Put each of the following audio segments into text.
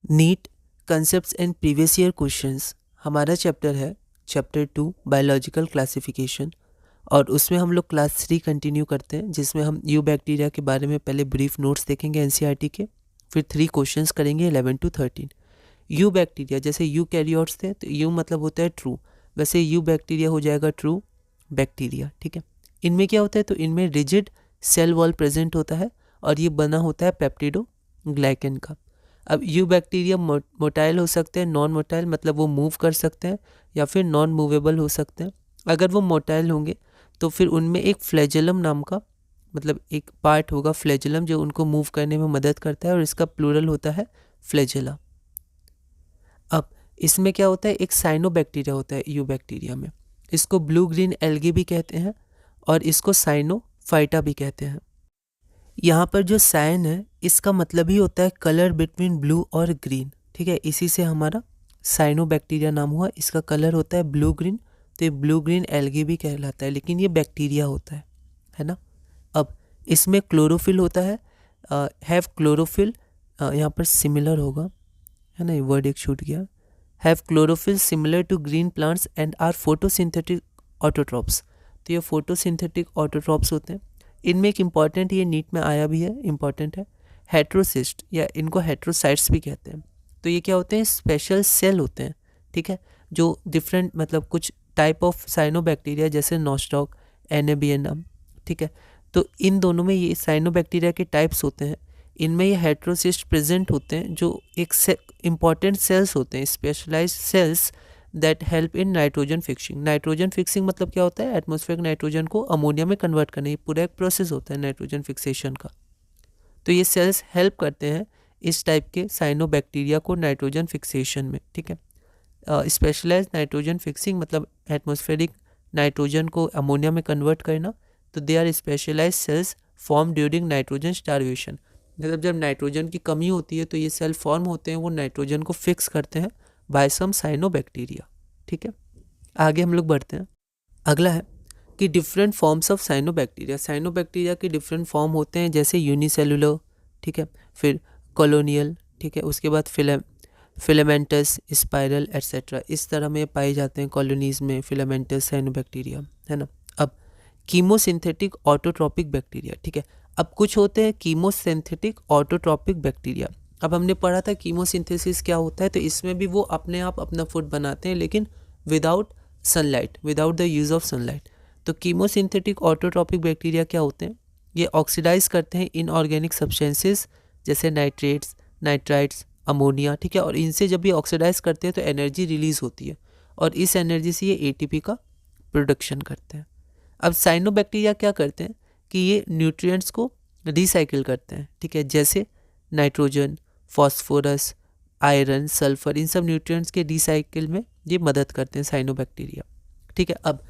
NEET concepts and previous year questions हमारा chapter है, chapter 2 biological classification. और उसमें हम लोग क्लास 3 कंटिन्यू करते हैं, जिसमें हम यू बैक्टीरिया के बारे में पहले ब्रीफ नोट्स देखेंगे एनसीईआरटी के, फिर 3 क्वेश्चंस करेंगे 11 to 13। यू बैक्टीरिया जैसे यू कैरियोट्स थे तो यू मतलब होता है ट्रू, वैसे यू बैक्टीरिया हो जाएगा ट्रू बैक्टीरिया। ठीक है, इनमें क्या होता है, तो इनमें रिजिड सेल वॉल प्रेजेंट होता है और ये बना होता है पेप्टिडोग्लाइकन का। अब यू बैक्टीरिया मोटाइल हो सकते हैं, नॉन मोटाइल मतलब वो मूव कर सकते हैं, या फिर नॉन मूवेबल हो सकते हैं। अगर वो मोटाइल होंगे तो फिर उनमें एक फ्लैजेलम नाम का मतलब एक पार्ट होगा फ्लैजेलम, जो उनको मूव करने में मदद करता है, और इसका प्लूरल होता है फ्लैजेला। अब इसमें क्या होता है, एक साइनोबैक्टीरिया होता है यू बैक्टीरिया में, इसको ब्लू ग्रीन एल्गी भी कहते हैं और इसको साइनोफाइटा भी कहते हैं। यहाँ पर जो साइन है इसका मतलब ही होता है कलर बिटवीन ब्लू और ग्रीन। ठीक है, इसी से हमारा साइनोबैक्टीरिया नाम हुआ। इसका कलर होता है ब्लू ग्रीन, तो ये ब्लू ग्रीन एल्गी भी कहलाता है, लेकिन ये बैक्टीरिया होता है ना। अब इसमें क्लोरोफिल होता है, हैव क्लोरोफिल, यहाँ पर सिमिलर होगा, है ना, ये वर्ड एक छूट गया। Have chlorophyll similar to green plants and are photosynthetic autotrophs. तो ये फोटोसिंथेटिक ऑटोट्रॉप्स होते हैं। इनमें एक इम्पॉर्टेंट, ये नीट में आया भी है, इम्पॉर्टेंट है, हेट्रोसिस्ट या इनको हेट्रोसाइट्स भी कहते हैं। तो ये क्या होते हैं, स्पेशल सेल होते हैं। ठीक है, जो डिफरेंट मतलब कुछ टाइप ऑफ साइनोबैक्टीरिया जैसे नॉस्टॉक, एनेबियनम, ठीक है, तो इन दोनों में ये साइनोबैक्टीरिया के टाइप्स होते हैं। इनमें ये हेट्रोसिस्ट प्रेजेंट होते हैं, जो एक इम्पॉर्टेंट सेल्स होते हैं, specialised cells that help in nitrogen fixing. Nitrogen fixing मतलब क्या होता है, एटमॉस्फेरिक नाइट्रोजन को अमोनिया में कन्वर्ट करना, ये पूरा एक प्रोसेस होता है नाइट्रोजन फिक्सेशन का। तो ये सेल्स हेल्प करते हैं इस टाइप के साइनोबैक्टीरिया को नाइट्रोजन फिक्सेशन में। ठीक है, स्पेशलाइज्ड नाइट्रोजन फिक्सिंग मतलब एटमॉस्फेरिक नाइट्रोजन को अमोनिया में कन्वर्ट करना। तो they are specialised cells form during nitrogen starvation. मतलब जब नाइट्रोजन की कमी होती है तो ये सेल फॉर्म होते हैं, वो नाइट्रोजन को फिक्स करते हैं बाय सम साइनोबैक्टीरिया। ठीक है, आगे हम लोग बढ़ते हैं। अगला है कि different forms of cyanobacteria. Cyanobacteria के डिफरेंट फॉर्म होते हैं, जैसे यूनिसेलुलर, ठीक है, फिर कॉलोनियल, ठीक है, उसके बाद फिलामेंटस, स्पाइरल एट्सेट्रा, इस तरह में पाए जाते हैं कॉलोनीज में फिलामेंटस साइनोबैक्टीरिया, है ना। अब कीमोसिंथेटिक ऑटोट्रॉपिक बैक्टीरिया। ठीक है, अब कुछ होते हैं कीमोसिंथेटिक ऑटोट्रॉपिक बैक्टीरिया। अब हमने पढ़ा था कीमोसिंथेसिस क्या होता है, तो इसमें भी वो अपने आप अपना फूड बनाते हैं, लेकिन without sunlight, without the use of sunlight. तो कीमोसिंथेटिक ऑटोट्रॉपिक बैक्टीरिया क्या होते हैं, ये ऑक्सीडाइज करते हैं इनऑर्गेनिक सब्सटेंसेस जैसे नाइट्रेट्स, नाइट्राइट्स, अमोनिया। ठीक है, और इनसे जब ये ऑक्सीडाइज करते हैं तो एनर्जी रिलीज होती है, और इस एनर्जी से ये एटीपी का प्रोडक्शन करते हैं। अब साइनोबैक्टीरिया क्या करते हैं कि ये न्यूट्रिएंट्स को रिसाइकिल करते हैं। ठीक है, जैसे नाइट्रोजन, फॉस्फोरस, आयरन, सल्फर, इन सब न्यूट्रिएंट्स के रिसाइकिल में ये मदद करते हैं साइनोबैक्टीरिया। ठीक है, अब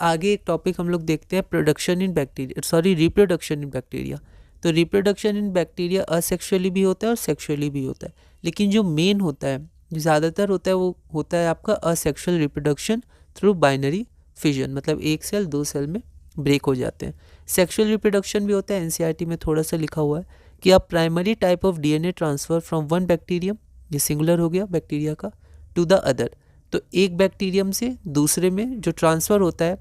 आगे एक टॉपिक हम लोग देखते हैं, production in bacteria, sorry reproduction in bacteria. तो रिप्रोडक्शन इन बैक्टीरिया असेक्सुअली भी होता है और सेक्सुअली भी होता है, लेकिन जो मेन होता है, जो ज़्यादातर होता है, वो होता है आपका asexual reproduction through binary fission, मतलब एक सेल दो सेल में ब्रेक हो जाते हैं। सेक्सुअल रिप्रोडक्शन भी होता है, एनसीईआरटी में थोड़ा सा लिखा हुआ है कि आप primary type of DNA transfer from one bacterium, ये सिंगुलर हो गया बैक्टीरिया का, टू द अदर। तो एक बैक्टीरियम से दूसरे में जो ट्रांसफ़र होता है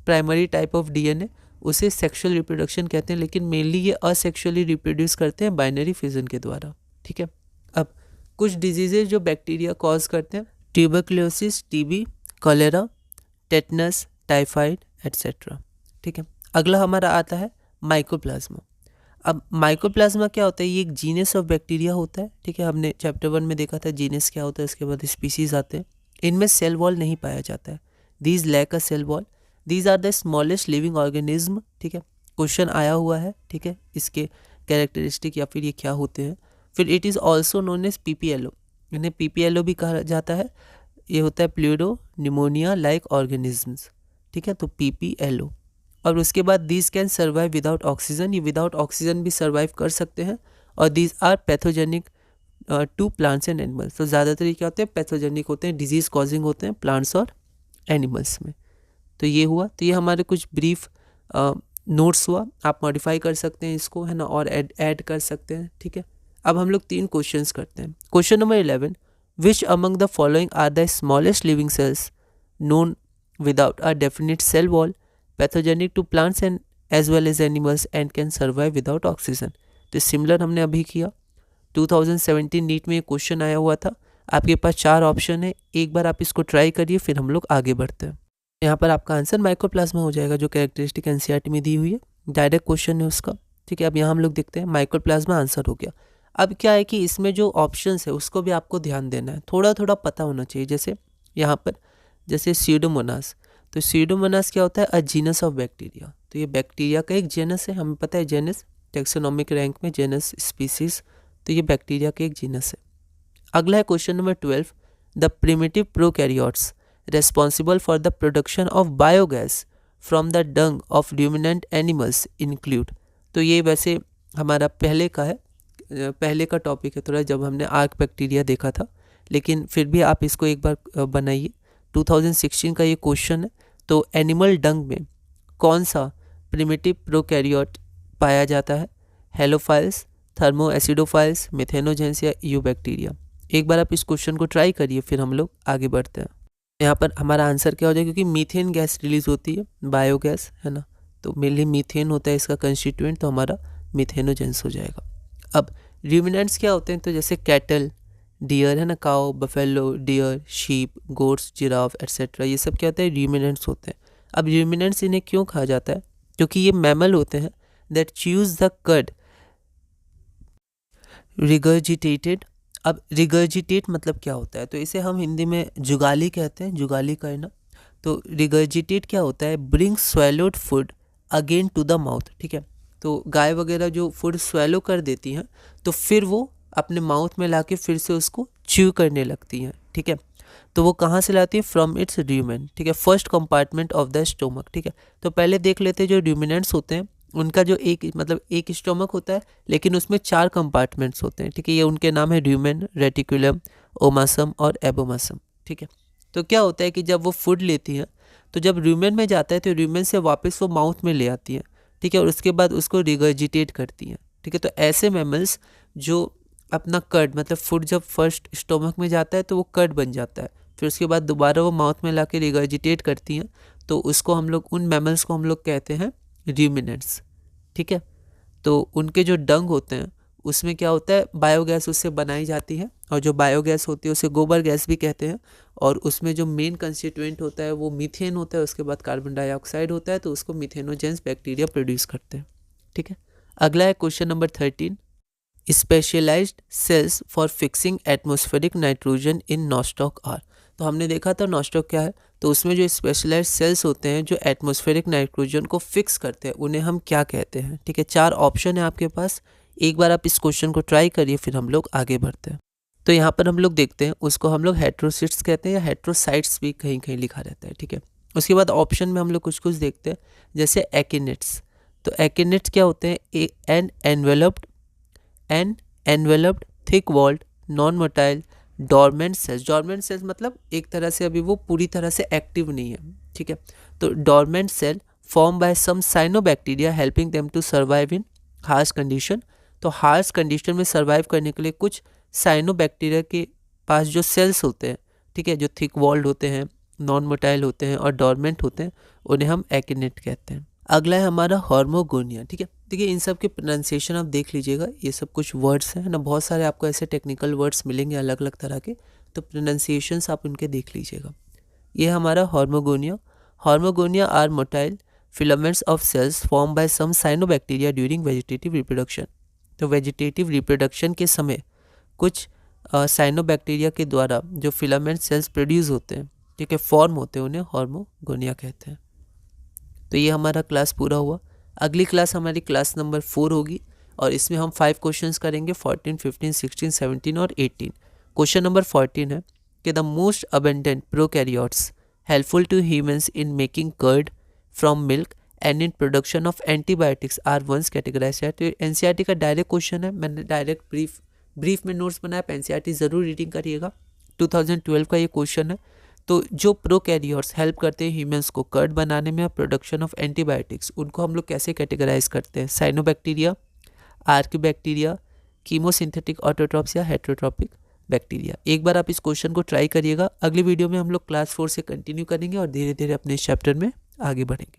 प्राइमरी टाइप ऑफ डीएनए, उसे सेक्सुअल रिप्रोडक्शन कहते हैं, लेकिन मेनली ये असेक्सुअली रिप्रोड्यूस करते हैं बाइनरी फिजन के द्वारा। ठीक है, अब कुछ डिजीजेज जो बैक्टीरिया कॉज करते हैं, tuberculosis, TB, cholera, tetanus, typhoid etcetera. ठीक है, अगला हमारा आता है माइकोप्लाज्मा। अब माइकोप्लाज्मा क्या होता है, ये एक जीनस ऑफ बैक्टीरिया होता है। ठीक है, हमने चैप्टर 1 में देखा था जीनस क्या होता है, इसके बाद स्पीसीज आते हैं। इनमें सेल वॉल नहीं पाया जाता है, these lack a cell wall, these are the smallest living organism. ठीक है, क्वेश्चन आया हुआ है, ठीक है, इसके कैरेक्टरिस्टिक या फिर ये क्या होते हैं। फिर it is also known as PPLO, इन्हें पीपीएलओ भी कहा जाता है। ये होता है प्लूरो निमोनिया लाइक ऑर्गेनिजम्स। ठीक है, तो पीपीएलओ। और उसके बाद these can survive without oxygen, ये विदाउट ऑक्सीजन भी सर्वाइव कर सकते हैं। और these are pathogenic to plants and animals. तो ज़्यादातर ये क्या होते हैं, पैथोजेनिक होते हैं, डिजीज़ कॉजिंग होते हैं प्लांट्स और एनिमल्स में। तो ये हुआ, तो ये हमारे कुछ ब्रीफ नोट्स हुआ, आप मॉडिफाई कर सकते हैं इसको, है ना, और ऐड कर सकते हैं। ठीक है, अब हम लोग 3 क्वेश्चंस करते हैं। Question number 11, which among the following are the smallest living cells known without a definite cell wall, pathogenic to plants and as well as animals and can survive without oxygen. तो similar हमने अभी किया, 2017 NEET में ये question आया हुआ था। आपके पास 4 ऑप्शन है, एक बार आप इसको ट्राई करिए, फिर हम लोग आगे बढ़ते हैं। यहाँ पर आपका आंसर माइक्रोप्लाज्मा हो जाएगा, जो कैरेक्टरिस्टिक एनसीईआरटी में दी हुई है, डायरेक्ट क्वेश्चन है उसका। ठीक है, अब यहाँ हम लोग देखते हैं माइक्रोप्लाज्मा आंसर हो गया। अब क्या है कि इसमें जो ऑप्शंस है उसको भी आपको ध्यान देना है, थोड़ा थोड़ा पता होना चाहिए। जैसे यहाँ पर जैसे स्यूडोमोनास, तो स्यूडोमोनास क्या होता है, अ जीनस ऑफ बैक्टीरिया। तो ये बैक्टीरिया का एक जेनस है, हमें पता है जेनस टेक्सोनॉमिक रैंक में जेनस स्पीसीज, तो ये बैक्टीरिया का एक जीनस है। अगला है question number 12, the primitive prokaryotes responsible for the production of biogas from the dung of ruminant animals include। तो ये वैसे हमारा पहले का है, पहले का टॉपिक है थोड़ा, जब हमने आर्क बैक्टीरिया देखा था, लेकिन फिर भी आप इसको एक बार बनाइए। 2016 का ये क्वेश्चन है। तो एनिमल डंग में कौन सा प्रिमिटिव प्रोकैरियोट पाया जाता है, हेलोफाइल्स, थर्मोएसिडोफाइल्स, मिथेनोजेंस या यूबैक्टीरिया। एक बार आप इस क्वेश्चन को ट्राई करिए, फिर हम लोग आगे बढ़ते हैं। यहाँ पर हमारा आंसर क्या हो जाएगा, क्योंकि मीथेन गैस रिलीज होती है, बायोगैस है ना, तो मेनली मीथेन होता है इसका कंस्टिट्यूएंट, तो हमारा मिथेनोजेंस हो जाएगा। अब रूमिनेंट्स क्या होते हैं, तो जैसे कैटल, डियर है ना, cow, buffalo, deer, sheep, goats, giraffe etcetera, ये सब क्या होता है, रूमिनेंट्स होते हैं। अब रूमिनेंट्स इन्हें क्यों कहा जाता है, क्योंकि ये मैमल होते हैं दैट च्यूज द कर्ड रिगर्जिटेटेड। अब रिगर्जिटेट मतलब क्या होता है, तो इसे हम हिंदी में जुगाली कहते हैं, जुगाली करना। तो रिगर्जिटेट क्या होता है, bring swallowed food again to the mouth. ठीक है, तो गाय वगैरह जो फूड स्वेलो कर देती हैं, तो फिर वो अपने माउथ में लाके फिर से उसको च्यू करने लगती हैं। ठीक है, तो वो कहाँ से लाती है, फ्रॉम इट्स र्यूमेन। ठीक है, first compartment of the stomach. ठीक है, तो पहले देख लेते हैं जो र्यूमिनेंट्स होते हैं उनका जो एक स्टोमक होता है, लेकिन उसमें 4 कंपार्टमेंट्स होते हैं। ठीक है, ये उनके नाम है र्यूमेन, रेटिकुलम, ओमासम और एबोमासम। ठीक है, तो क्या होता है कि जब वो फूड लेती हैं, तो जब र्यूमेन में जाता है तो र्यूमेन से वापस वो माउथ में ले आती हैं। ठीक है, और उसके बाद उसको रिगर्जिटेट करती हैं। ठीक है, तो ऐसे मैमल्स जो अपना कर्ड मतलब फूड जब फर्स्ट स्टोमक में जाता है तो वो कर्ड बन जाता है, फिर उसके बाद दोबारा वो माउथ में ला के रिगर्जिटेट करती हैं, तो उसको हम लोग, उन मैमल्स को हम लोग कहते हैं रूमिनेंट्स। ठीक है, तो उनके जो डंग होते हैं उसमें क्या होता है, बायोगैस उससे बनाई जाती है, और जो बायोगैस होती है उसे गोबर गैस भी कहते हैं, और उसमें जो मेन कंस्टिट्यूएंट होता है वो मीथेन होता है, उसके बाद कार्बन डाइऑक्साइड होता है, तो उसको मिथेनोजेंस बैक्टीरिया प्रोड्यूस करते हैं। ठीक है, अगला है question number 13, specialised cells for fixing atmospheric nitrogen in Nostoc are. तो हमने देखा था नॉस्टॉक क्या है, तो उसमें जो स्पेशलाइज्ड सेल्स होते हैं जो एटमॉस्फेरिक नाइट्रोजन को फिक्स करते हैं, उन्हें हम क्या कहते हैं। ठीक है, 4 ऑप्शन है आपके पास, एक बार आप इस क्वेश्चन को ट्राई करिए, फिर हम लोग आगे बढ़ते हैं। तो यहाँ पर हम लोग देखते हैं, उसको हम लोग हेट्रोसिट्स कहते हैं, या हेट्रोसाइट्स भी कहीं कहीं लिखा रहता है। ठीक है, उसके बाद ऑप्शन में हम लोग कुछ कुछ देखते हैं, जैसे एकिनेट्स। तो एकिनेट्स क्या होते हैं, an enveloped thick walled non motile dormant cells. Dormant cells मतलब एक तरह से अभी वो पूरी तरह से एक्टिव नहीं है। ठीक है, तो dormant cell form by some cyanobacteria helping them to survive in harsh condition. तो हार्श कंडीशन में सर्वाइव करने के लिए कुछ साइनोबैक्टीरिया के पास जो सेल्स होते हैं, ठीक है, जो थिक वॉल्ड होते हैं, नॉन मोटाइल होते हैं और डॉर्मेंट होते हैं, उन्हें हम एकिनेट कहते हैं। अगला है हमारा हॉर्मोगोनिया। ठीक है, देखिए इन सब के प्रोनाउंसिएशन आप देख लीजिएगा, ये सब कुछ वर्ड्स हैं ना, बहुत सारे आपको ऐसे टेक्निकल वर्ड्स मिलेंगे अलग अलग तरह के, तो प्रोनाउंसिएशंस आप उनके देख लीजिएगा। ये हमारा hormogonia. Hormogonia are motile filaments of cells form by some cyanobacteria during vegetative reproduction. तो वेजिटेटिव रिप्रोडक्शन के समय कुछ साइनोबैक्टीरिया के द्वारा जो फिलामेंट सेल्स प्रोड्यूस होते हैं, ठीक है, फॉर्म होते हैं, उन्हें हॉर्मोगोनिया कहते हैं। तो ये हमारा क्लास पूरा हुआ। अगली क्लास हमारी क्लास नंबर 4 होगी, और इसमें हम 5 क्वेश्चंस करेंगे, 14, 15, 16, 17 और 18। क्वेश्चन नंबर 14 है कि the most abundant prokaryotes helpful to humans in making curd from milk and in production of antibiotics are once categorised. तो एनसीईआरटी का डायरेक्ट क्वेश्चन है, मैंने डायरेक्ट ब्रीफ में नोट्स बनाया, एनसीईआरटी ज़रूर रीडिंग करिएगा। 2012 का ये क्वेश्चन है। तो जो प्रोकैरियोट्स हेल्प करते हैं ह्यूमंस को कर्ड बनाने में और प्रोडक्शन ऑफ एंटीबायोटिक्स, उनको हम लोग कैसे कैटेगराइज करते हैं, साइनोबैक्टीरिया, आर्कियोबैक्टीरिया, कीमोसिंथेटिक ऑटोट्रॉप्स या हेटरोट्रॉपिक बैक्टीरिया। एक बार आप इस क्वेश्चन को ट्राई करिएगा। अगली वीडियो में हम लोग क्लास 4 से कंटिन्यू करेंगे और धीरे धीरे अपने इस चैप्टर में आगे बढ़ेंगे।